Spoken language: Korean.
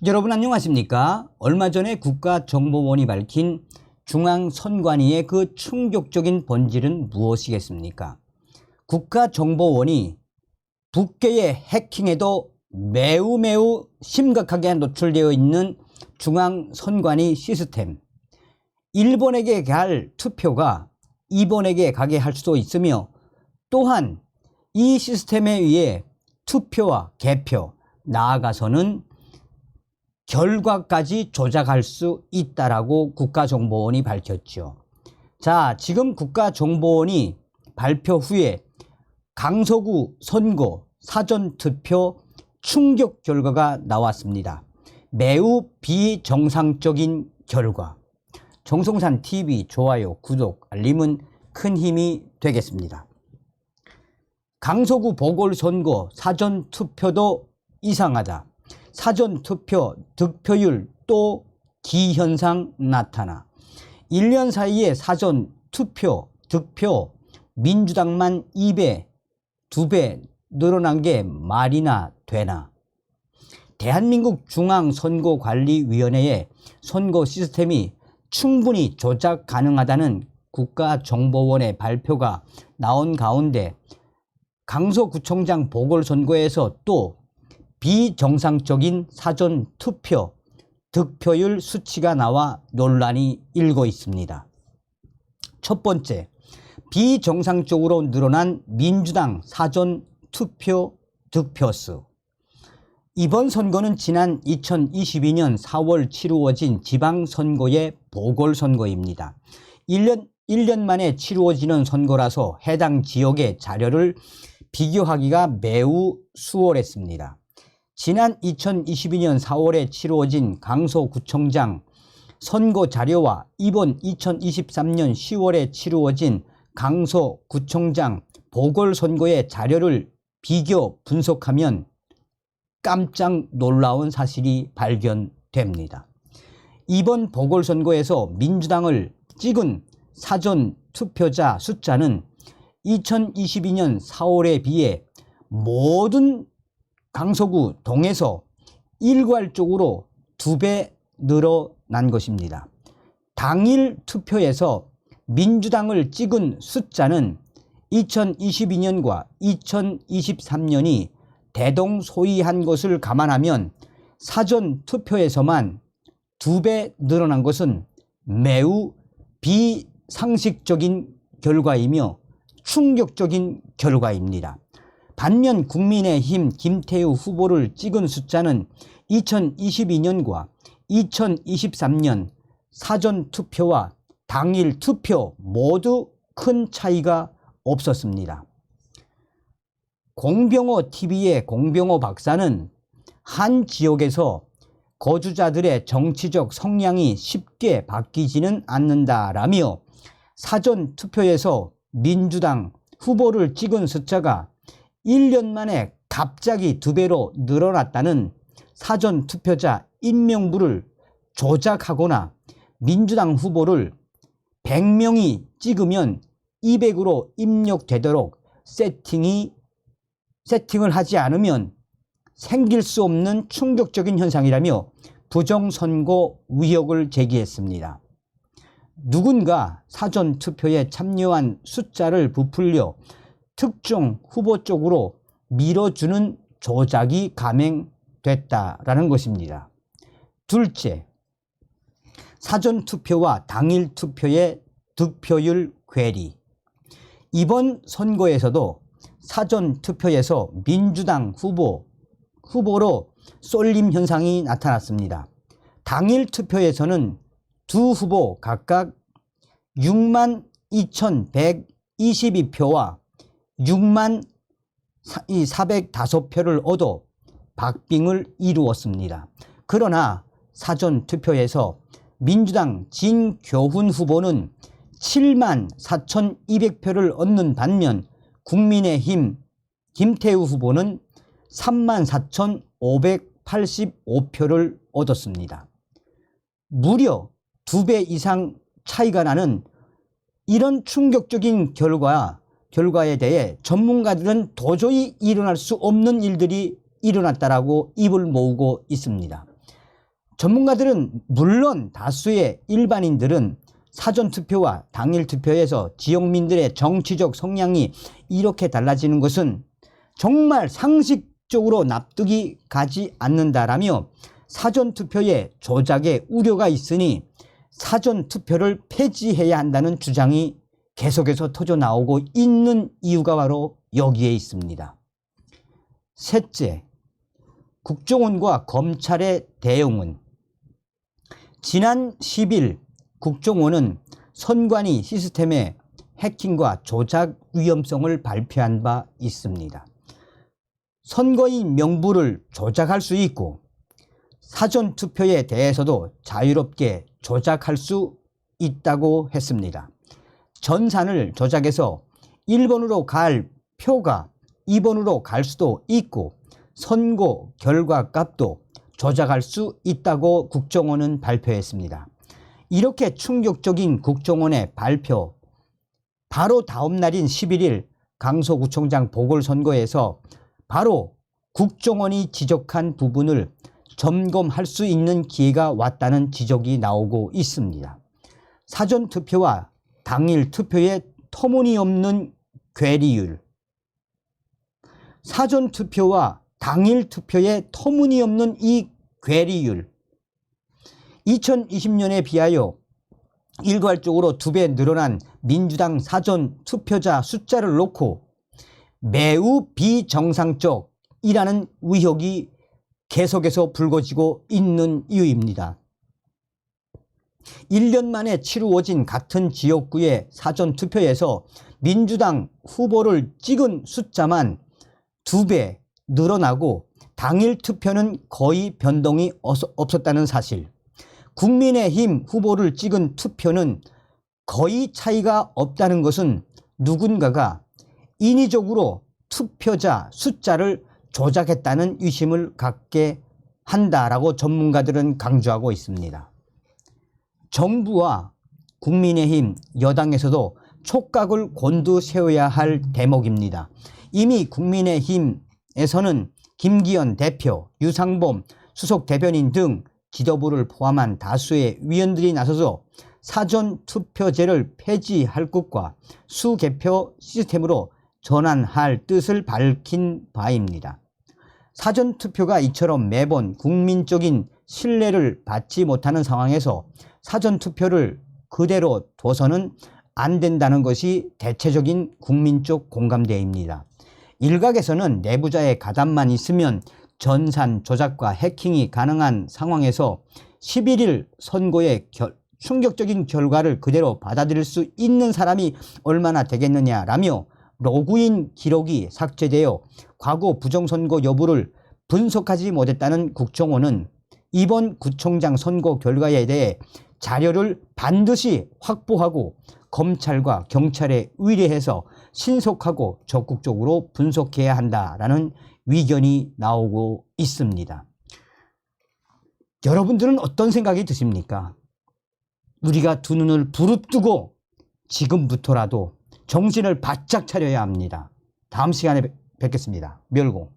여러분 안녕하십니까? 얼마 전에 국가정보원이 밝힌 중앙선관위의 그 충격적인 본질은 무엇이겠습니까? 국가정보원이 북괴의 해킹에도 매우 심각하게 노출되어 있는 중앙선관위 시스템, 일본에게 갈 투표가 이번에게 가게 할 수도 있으며, 또한 이 시스템에 의해 투표와 개표, 나아가서는 결과까지 조작할 수 있다라고 국가정보원이 밝혔죠. 자, 지금 국가정보원이 발표 후에 강서구 선거 사전투표 충격 결과가 나왔습니다. 매우 비정상적인 결과. 정성산TV 좋아요, 구독, 알림은 큰 힘이 되겠습니다. 강서구 보궐선거 사전투표도 이상하다. 사전투표 득표율 또 기현상 나타나. 1년 사이에 사전투표 득표 민주당만 2배 늘어난 게 말이나 되나. 대한민국 중앙선거관리위원회의 선거 시스템이 충분히 조작 가능하다는 국가정보원의 발표가 나온 가운데 강서구청장 보궐선거에서 또 비정상적인 사전투표 득표율 수치가 나와 논란이 일고 있습니다. 첫 번째, 비정상적으로 늘어난 민주당 사전투표 득표수. 이번 선거는 지난 2022년 4월 치루어진 지방선거의 보궐선거입니다. 1년 만에 치루어지는 선거라서 해당 지역의 자료를 비교하기가 매우 수월했습니다. 지난 2022년 4월에 치루어진 강서구청장 선거 자료와 이번 2023년 10월에 치루어진 강서구청장 보궐선거의 자료를 비교 분석하면 깜짝 놀라운 사실이 발견됩니다. 이번 보궐선거에서 민주당을 찍은 사전투표자 숫자는 2022년 4월에 비해 모든 강서구 동에서 일괄적으로 2배 늘어난 것입니다. 당일 투표에서 민주당을 찍은 숫자는 2022년과 2023년이 대동소이한 것을 감안하면 사전투표에서만 2배 늘어난 것은 매우 비상식적인 결과이며 충격적인 결과입니다. 반면 국민의힘 김태우 후보를 찍은 숫자는 2022년과 2023년 사전투표와 당일 투표 모두 큰 차이가 없었습니다. 공병호TV의 공병호 박사는 한 지역에서 거주자들의 정치적 성향이 쉽게 바뀌지는 않는다라며 사전투표에서 민주당 후보를 찍은 숫자가 1년 만에 갑자기 2배로 늘어났다는 사전투표자 임명부를 조작하거나 민주당 후보를 100명이 찍으면 200으로 입력되도록 세팅을 하지 않으면 생길 수 없는 충격적인 현상이라며 부정선거 의혹을 제기했습니다. 누군가 사전투표에 참여한 숫자를 부풀려 특정 후보 쪽으로 밀어주는 조작이 감행됐다라는 것입니다. 둘째, 사전투표와 당일 투표의 득표율 괴리. 이번 선거에서도 사전투표에서 민주당 후보로 쏠림 현상이 나타났습니다. 당일 투표에서는 두 후보 각각 62,122표와 6405표를 얻어 박빙을 이루었습니다. 그러나 사전투표에서 민주당 진교훈 후보는 74,200표를 얻는 반면 국민의힘 김태우 후보는 34,585표를 얻었습니다. 무려 2배 이상 차이가 나는 이런 충격적인 결과에 대해 전문가들은 도저히 일어날 수 없는 일들이 일어났다라고 입을 모으고 있습니다. 전문가들은 물론 다수의 일반인들은 사전투표와 당일투표에서 지역민들의 정치적 성향이 이렇게 달라지는 것은 정말 상식적으로 납득이 가지 않는다라며 사전투표에 조작의 우려가 있으니 사전투표를 폐지해야 한다는 주장이 계속해서 터져나오고 있는 이유가 바로 여기에 있습니다. 셋째, 국정원과 검찰의 대응은 지난 10일 국정원은 선관위 시스템의 해킹과 조작 위험성을 발표한 바 있습니다. 선거인 명부를 조작할 수 있고 사전투표에 대해서도 자유롭게 조작할 수 있다고 했습니다. 전산을 조작해서 1번으로 갈 표가 2번으로 갈 수도 있고 선거 결과 값도 조작할 수 있다고 국정원은 발표했습니다. 이렇게 충격적인 국정원의 발표, 바로 다음 날인 11일 강서구청장 보궐선거에서 바로 국정원이 지적한 부분을 점검할 수 있는 기회가 왔다는 지적이 나오고 있습니다. 사전투표와 당일 투표의 터무니없는 괴리율, 사전투표와 당일 투표의 터무니없는 이 괴리율, 2020년에 비하여 일괄적으로 2배 늘어난 민주당 사전투표자 숫자를 놓고 매우 비정상적이라는 의혹이 계속해서 불거지고 있는 이유입니다. 1년 만에 치루어진 같은 지역구의 사전투표에서 민주당 후보를 찍은 숫자만 2배 늘어나고 당일 투표는 거의 변동이 없었다는 사실, 국민의힘 후보를 찍은 투표는 거의 차이가 없다는 것은 누군가가 인위적으로 투표자 숫자를 조작했다는 의심을 갖게 한다라고 전문가들은 강조하고 있습니다. 정부와 국민의힘 여당에서도 촉각을 곤두세워야 할 대목입니다. 이미 국민의힘에서는 김기현 대표, 유상범 수석 대변인 등 지도부를 포함한 다수의 위원들이 나서서 사전투표제를 폐지할 것과 수개표 시스템으로 전환할 뜻을 밝힌 바입니다. 사전투표가 이처럼 매번 국민적인 신뢰를 받지 못하는 상황에서 사전투표를 그대로 둬서는 안 된다는 것이 대체적인 국민적 공감대입니다. 일각에서는 내부자의 가담만 있으면 전산 조작과 해킹이 가능한 상황에서 11일 선거의 충격적인 결과를 그대로 받아들일 수 있는 사람이 얼마나 되겠느냐라며 로그인 기록이 삭제되어 과거 부정선거 여부를 분석하지 못했다는 국정원은 이번 구청장 선거 결과에 대해 자료를 반드시 확보하고 검찰과 경찰에 의뢰해서 신속하고 적극적으로 분석해야 한다라는 의견이 나오고 있습니다. 여러분들은 어떤 생각이 드십니까? 우리가 두 눈을 부릅뜨고 지금부터라도 정신을 바짝 차려야 합니다. 다음 시간에 뵙겠습니다. 멸공.